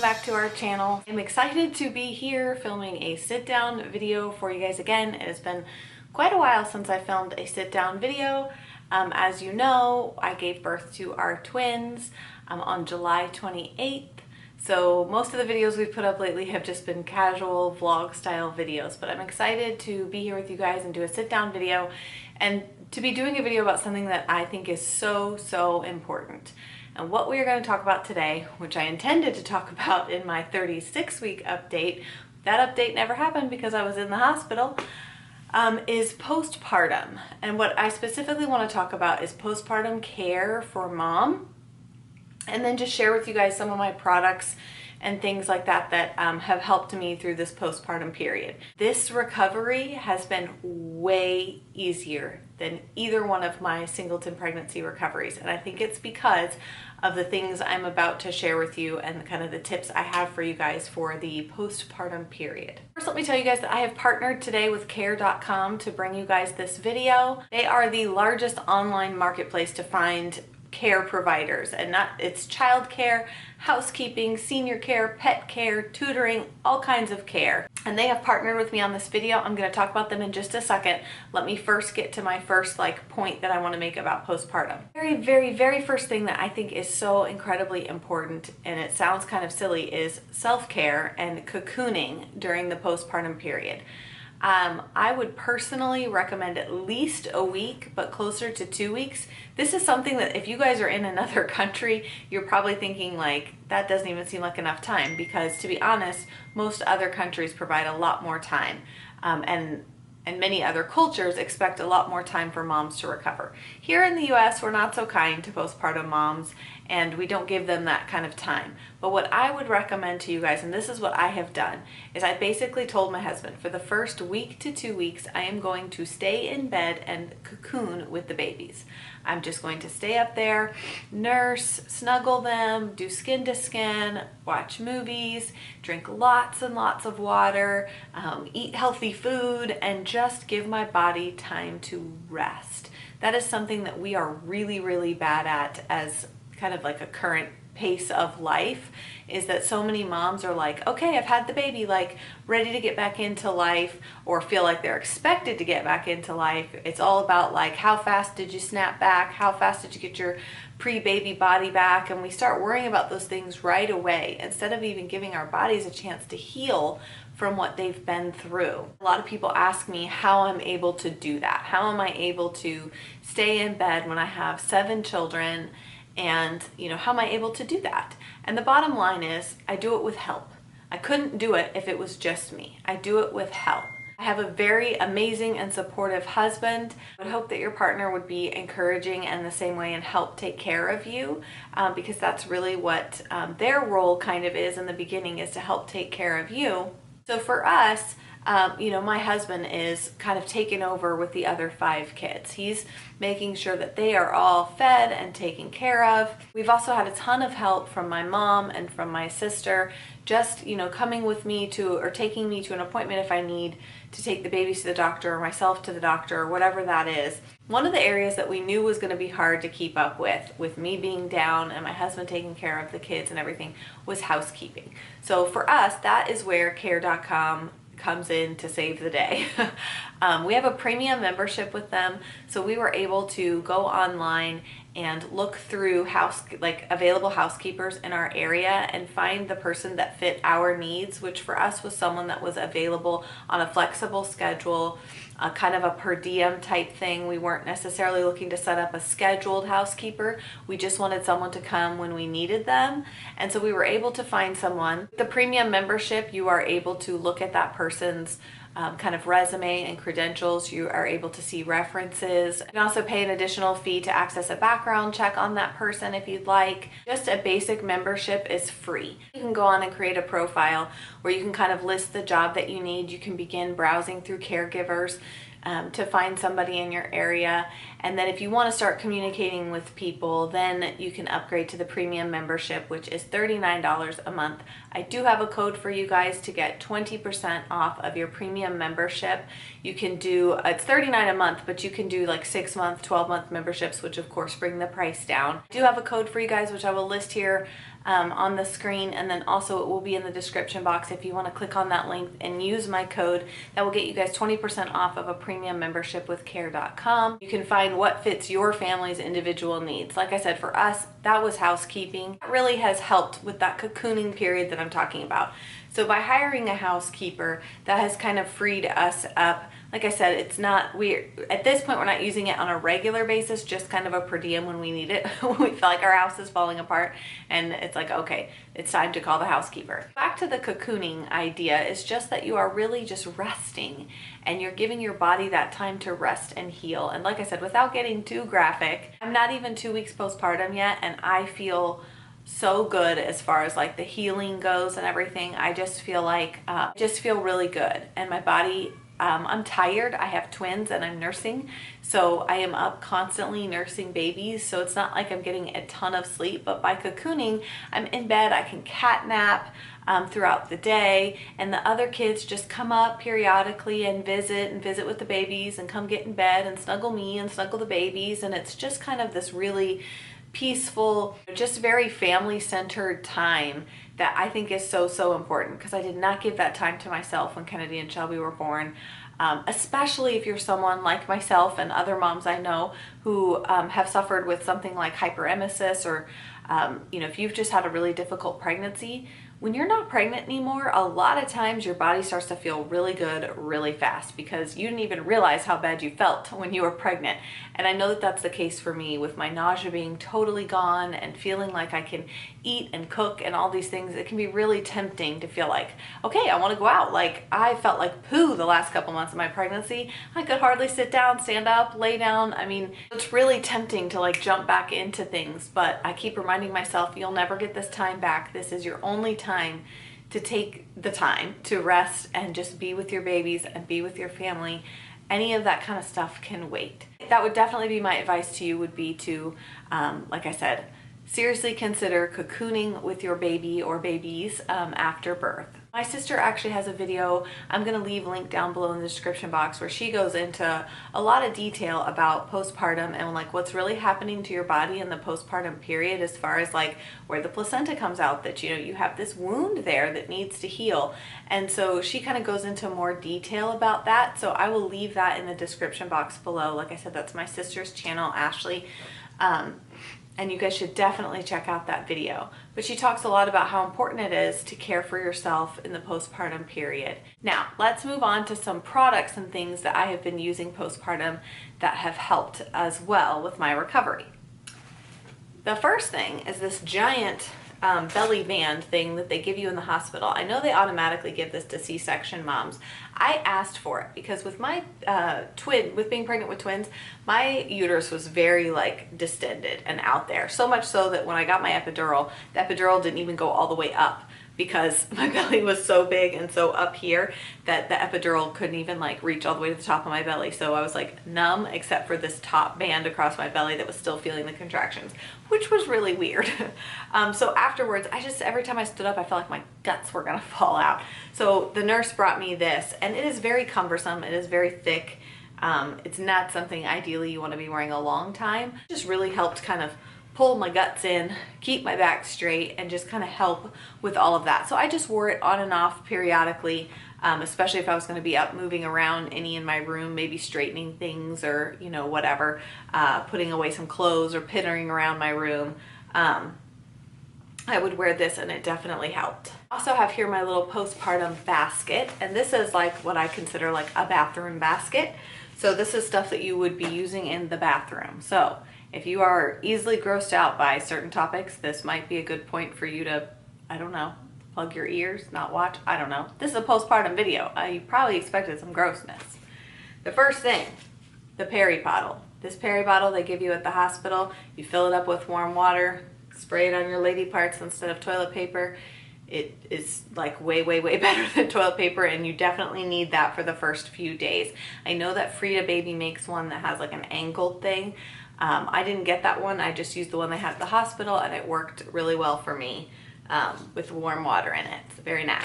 welcome back to our channel. I'm excited to be here filming a sit-down video for you guys again. It has been quite a while since I filmed a sit-down video. As you know, I gave birth to our twins on July 28th. So most of the videos we've put up lately have just been casual vlog style videos, but I'm excited to be here with you guys and do a sit-down video and to be doing a video about something that I think is so important. And what we are going to talk about today, which I intended to talk about in my 36-week update, that update never happened because I was in the hospital, is postpartum. And what I specifically want to talk about is postpartum care for mom, and then just share with you guys some of my products and things like that that have helped me through this postpartum period. This recovery has been way easier than either one of my singleton pregnancy recoveries, and I think it's because of the things I'm about to share with you and kind of the tips I have for you guys for the postpartum period. First, let me tell you guys that I have partnered today with care.com to bring you guys this video. They are the largest online marketplace to find care providers, and it's childcare, housekeeping, senior care, pet care, tutoring, all kinds of care. And they have partnered with me on this video. I'm going to talk about them in just a second. Let me first get to my first point that I want to make about postpartum. Very first thing that I think is so incredibly important, and it sounds kind of silly, is self-care and cocooning during the postpartum period. I would personally recommend at least a week, but closer to 2 weeks. This is something that if you guys are in another country, you're probably thinking that doesn't even seem like enough time, because to be honest, most other countries provide a lot more time. And many other cultures expect a lot more time for moms to recover. Here in the US, we're not so kind to postpartum moms, and we don't give them that kind of time. But what I would recommend to you guys, and this is what I have done, is I basically told my husband, for the first week to 2 weeks, I am going to stay in bed and cocoon with the babies. I'm just going to stay up there, nurse, snuggle them, do skin to skin, watch movies, drink lots and lots of water, eat healthy food, and just give my body time to rest. That is something that we are really bad at as kind of like a current pace of life, is that so many moms are like, okay, I've had the baby, ready to get back into life, or feel like they're expected to get back into life. It's all about how fast did you snap back? How fast did you get your pre-baby body back? And we start worrying about those things right away instead of even giving our bodies a chance to heal from what they've been through. A lot of people ask me how I'm able to do that. How am I able to stay in bed when I have 7 children? And how am I able to do that? And the bottom line is, I do it with help. I couldn't do it if it was just me. I do it with help. I have a very amazing and supportive husband. I would hope that your partner would be encouraging and the same way and help take care of you, because that's really what their role kind of is in the beginning, is to help take care of you. So for us, my husband is kind of taken over with the other 5 kids. He's making sure that they are all fed and taken care of. We've also had a ton of help from my mom and from my sister, just, coming with me or taking me to an appointment if I need to take the babies to the doctor or myself to the doctor or whatever that is. One of the areas that we knew was going to be hard to keep up with me being down and my husband taking care of the kids and everything, was housekeeping. So for us, that is where care.com comes in to save the day. We have a premium membership with them, so we were able to go online and look through available housekeepers in our area and find the person that fit our needs, which for us was someone that was available on a flexible schedule, kind of a per diem type thing. We weren't necessarily looking to set up a scheduled housekeeper. We just wanted someone to come when we needed them. And so we were able to find someone. The premium membership, you are able to look at that person's kind of resume and credentials. You are able to see references. You can also pay an additional fee to access a background check on that person if you'd like. Just a basic membership is free. You can go on and create a profile where you can kind of list the job that you need. You can begin browsing through caregivers to find somebody in your area. And then if you want to start communicating with people, then you can upgrade to the premium membership, which is $39 a month. I do have a code for you guys to get 20% off of your premium membership. You can do, it's $39 a month, but you can do 6-month, 12-month memberships, which of course bring the price down. I do have a code for you guys, which I will list here on the screen, and then also it will be in the description box if you want to click on that link and use my code. That will get you guys 20% off of a premium membership with care.com. You can find what fits your family's individual needs. Like I said, for us, that was housekeeping. It really has helped with that cocooning period that I'm talking about. So by hiring a housekeeper, that has kind of freed us up. Like I said, it's not, at this point, we're not using it on a regular basis, just kind of a per diem when we need it. When we feel like our house is falling apart and it's like, okay, it's time to call the housekeeper. Back to the cocooning idea is just that you are really just resting and you're giving your body that time to rest and heal. And like I said, without getting too graphic, I'm not even 2 weeks postpartum yet, and I feel so good as far as like the healing goes and everything. I just feel like, just feel really good. And my body, I'm tired. I have twins and I'm nursing. So I am up constantly nursing babies. So it's not like I'm getting a ton of sleep, but by cocooning, I'm in bed. I can cat nap throughout the day. And the other kids just come up periodically and visit with the babies and come get in bed and snuggle me and snuggle the babies. And it's just kind of this really peaceful, just very family-centered time that I think is so, so important, because I did not give that time to myself when Kennedy and Shelby were born. Especially if you're someone like myself and other moms I know who have suffered with something like hyperemesis, or if you've just had a really difficult pregnancy. When you're not pregnant anymore, a lot of times your body starts to feel really good really fast because you didn't even realize how bad you felt when you were pregnant. And I know that that's the case for me with my nausea being totally gone and feeling like I can eat and cook and all these things. It can be really tempting to feel like, okay, I want to go out. Like, I felt like poo the last couple months of my pregnancy. I could hardly sit down, stand up, lay down. I mean, it's really tempting to like jump back into things, but I keep reminding myself, you'll never get this time back. This is your only time to take the time to rest and just be with your babies and be with your family. Any of that kind of stuff can wait. That would definitely be my advice to you, would be to, like I said, seriously consider cocooning with your baby or babies after birth. My sister actually has a video, I'm going to leave a link down below in the description box, where she goes into a lot of detail about postpartum and like what's really happening to your body in the postpartum period, as far as like where the placenta comes out, that you have this wound there that needs to heal. And so she kind of goes into more detail about that. So I will leave that in the description box below. Like I said, that's my sister's channel, Ashleigh. And you guys should definitely check out that video. But she talks a lot about how important it is to care for yourself in the postpartum period. Now, let's move on to some products and things that I have been using postpartum that have helped as well with my recovery. The first thing is this giant belly band thing that they give you in the hospital. I know they automatically give this to C-section moms. I asked for it because with my with being pregnant with twins, my uterus was very like distended and out there. So much so that when I got my epidural, the epidural didn't even go all the way up, because my belly was so big and so up here that the epidural couldn't even like reach all the way to the top of my belly. So I was like numb except for this top band across my belly that was still feeling the contractions, which was really weird. So afterwards, every time I stood up, I felt like my guts were gonna fall out. So the nurse brought me this, and it is very cumbersome. It is very thick. It's not something ideally you want to be wearing a long time. It just really helped kind of pull my guts in, keep my back straight, and just kind of help with all of that. So I just wore it on and off periodically, especially if I was going to be up moving around any in my room, maybe straightening things or, whatever, putting away some clothes or pittering around my room. I would wear this, and it definitely helped. I also have here my little postpartum basket, and this is like what I consider like a bathroom basket. So this is stuff that you would be using in the bathroom. So if you are easily grossed out by certain topics, this might be a good point for you to, I don't know, plug your ears, not watch, I don't know. This is a postpartum video. You probably expected some grossness. The first thing, the peri bottle. This peri bottle they give you at the hospital. You fill it up with warm water, spray it on your lady parts instead of toilet paper. It is like way, way, way better than toilet paper, and you definitely need that for the first few days. I know that Frida Baby makes one that has like an angled thing. I didn't get that one. I just used the one they had at the hospital, and it worked really well for me with warm water in it. It's very nice.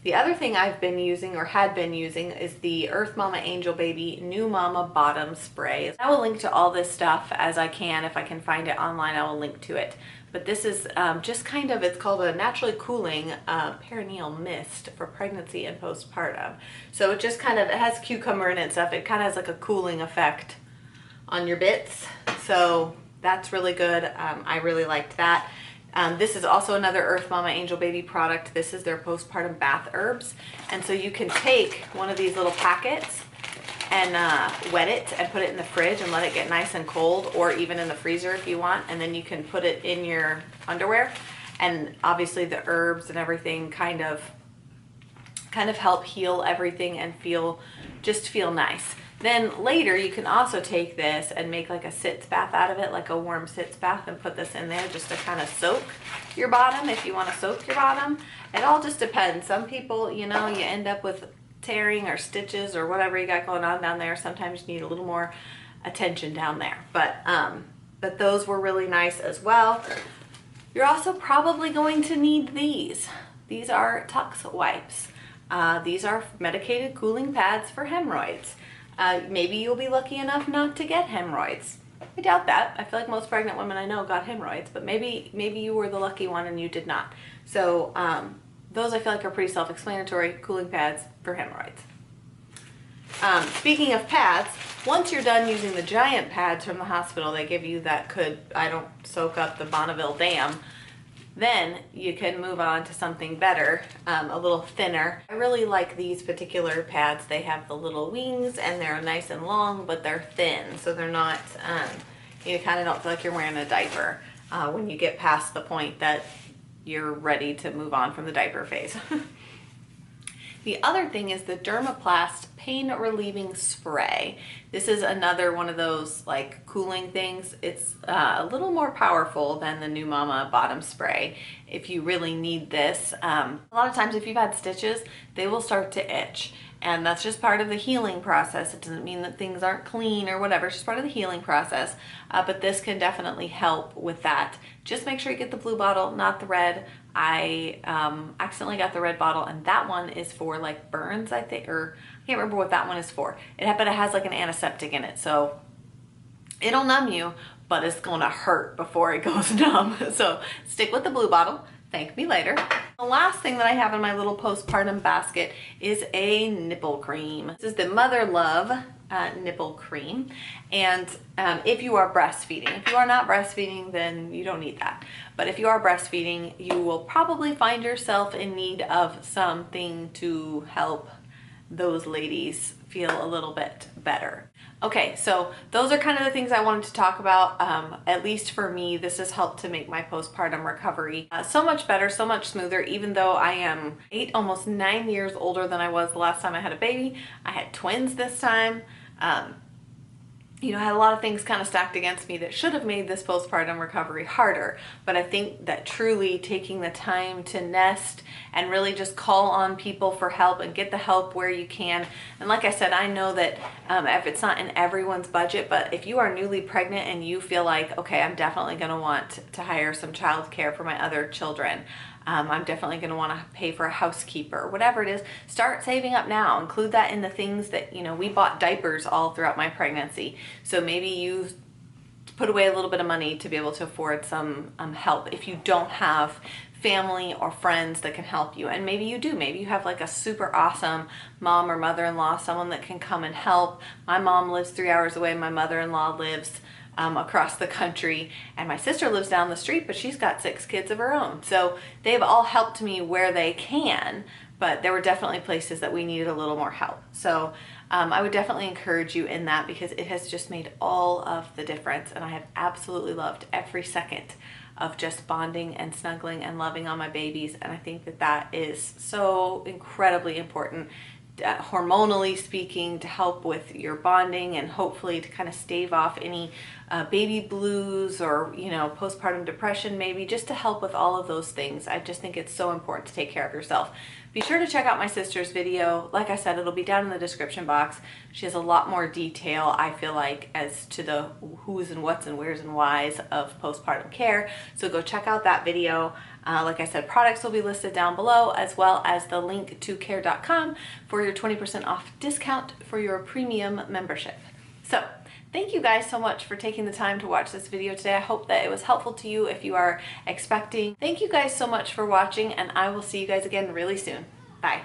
The other thing I've been using or had been using is the Earth Mama Angel Baby New Mama Bottom Spray. I will link to all this stuff as I can. If I can find it online, I will link to it. But this is just kind of, it's called a naturally cooling perineal mist for pregnancy and postpartum. So it just kind of, it has cucumber in it and stuff. It kind of has like a cooling effect on your bits. So that's really good. I really liked that. This is also another Earth Mama Angel Baby product. This is their postpartum bath herbs. And so you can take one of these little packets and wet it and put it in the fridge and let it get nice and cold, or even in the freezer if you want. And then you can put it in your underwear. And obviously the herbs and everything kind of help heal everything and feel nice. Then later you can also take this and make like a sitz bath out of it, like a warm sitz bath, and put this in there just to kind of soak your bottom if you want to soak your bottom. It all just depends. Some people, you know, you end up with tearing or stitches or whatever you got going on down there. Sometimes you need a little more attention down there. But those were really nice as well. You're also probably going to need these. These are Tux wipes. These are medicated cooling pads for hemorrhoids. Maybe you'll be lucky enough not to get hemorrhoids. I doubt that. I feel like most pregnant women I know got hemorrhoids, but maybe you were the lucky one and you did not. So those I feel like are pretty self-explanatory, cooling pads for hemorrhoids. Speaking of pads, once you're done using the giant pads from the hospital they give you that I don't soak up the Bonneville Dam, then you can move on to something better, a little thinner. I really like these particular pads. They have the little wings and they're nice and long, but they're thin, so they're not, you kind of don't feel like you're wearing a diaper when you get past the point that you're ready to move on from the diaper phase. The other thing is the Dermaplast Pain Relieving Spray. This is another one of those like cooling things. It's a little more powerful than the New Mama Bottom Spray if you really need this. A lot of times if you've had stitches, they will start to itch. And that's just part of the healing process. It doesn't mean that things aren't clean or whatever. It's just part of the healing process. But this can definitely help with that. Just make sure you get the blue bottle, not the red. I accidentally got the red bottle, and that one is for like burns, I think, or I can't remember what that one is for. But it has like an antiseptic in it, so it'll numb you, but it's gonna hurt before it goes numb. So stick with the blue bottle. Thank me later. The last thing that I have in my little postpartum basket is a nipple cream. This is the Mother Love nipple cream. And if you are breastfeeding, if you are not breastfeeding, then you don't need that. But if you are breastfeeding, you will probably find yourself in need of something to help those ladies feel a little bit better. Okay, so those are kind of the things I wanted to talk about. At least for me, this has helped to make my postpartum recovery so much better, so much smoother, even though I am 8, almost 9 years older than I was the last time I had a baby. I had twins this time. You know, I had a lot of things kind of stacked against me that should have made this postpartum recovery harder. But I think that truly taking the time to nest and really just call on people for help and get the help where you can. And like I said, I know that if it's not in everyone's budget, but if you are newly pregnant and you feel like, okay, I'm definitely going to want to hire some childcare for my other children. I'm definitely going to want to pay for a housekeeper, whatever it is. Start saving up now. Include that in the things that, you know, we bought diapers all throughout my pregnancy. So maybe you put away a little bit of money to be able to afford some help if you don't have family or friends that can help you. And maybe you do. Maybe you have like a super awesome mom or mother-in-law, someone that can come and help. My mom lives 3 hours away. My mother-in-law lives across the country, and my sister lives down the street, but she's got 6 kids of her own. So they've all helped me where they can, but there were definitely places that we needed a little more help. So I would definitely encourage you in that, because it has just made all of the difference, and I have absolutely loved every second of just bonding and snuggling and loving on my babies. And I think that that is so incredibly important, hormonally speaking, to help with your bonding and hopefully to kind of stave off any baby blues or, you know, postpartum depression, maybe just to help with all of those things. I just think it's so important to take care of yourself Be sure to check out my sister's video. Like I said, it'll be down in the description box. She has a lot more detail, I feel like, as to the who's and what's and where's and whys of postpartum care. So go check out that video. Like I said, products will be listed down below, as well as the link to care.com for your 20% off discount for your premium membership. So thank you guys so much for taking the time to watch this video today. I hope that it was helpful to you if you are expecting. Thank you guys so much for watching, and I will see you guys again really soon. Bye.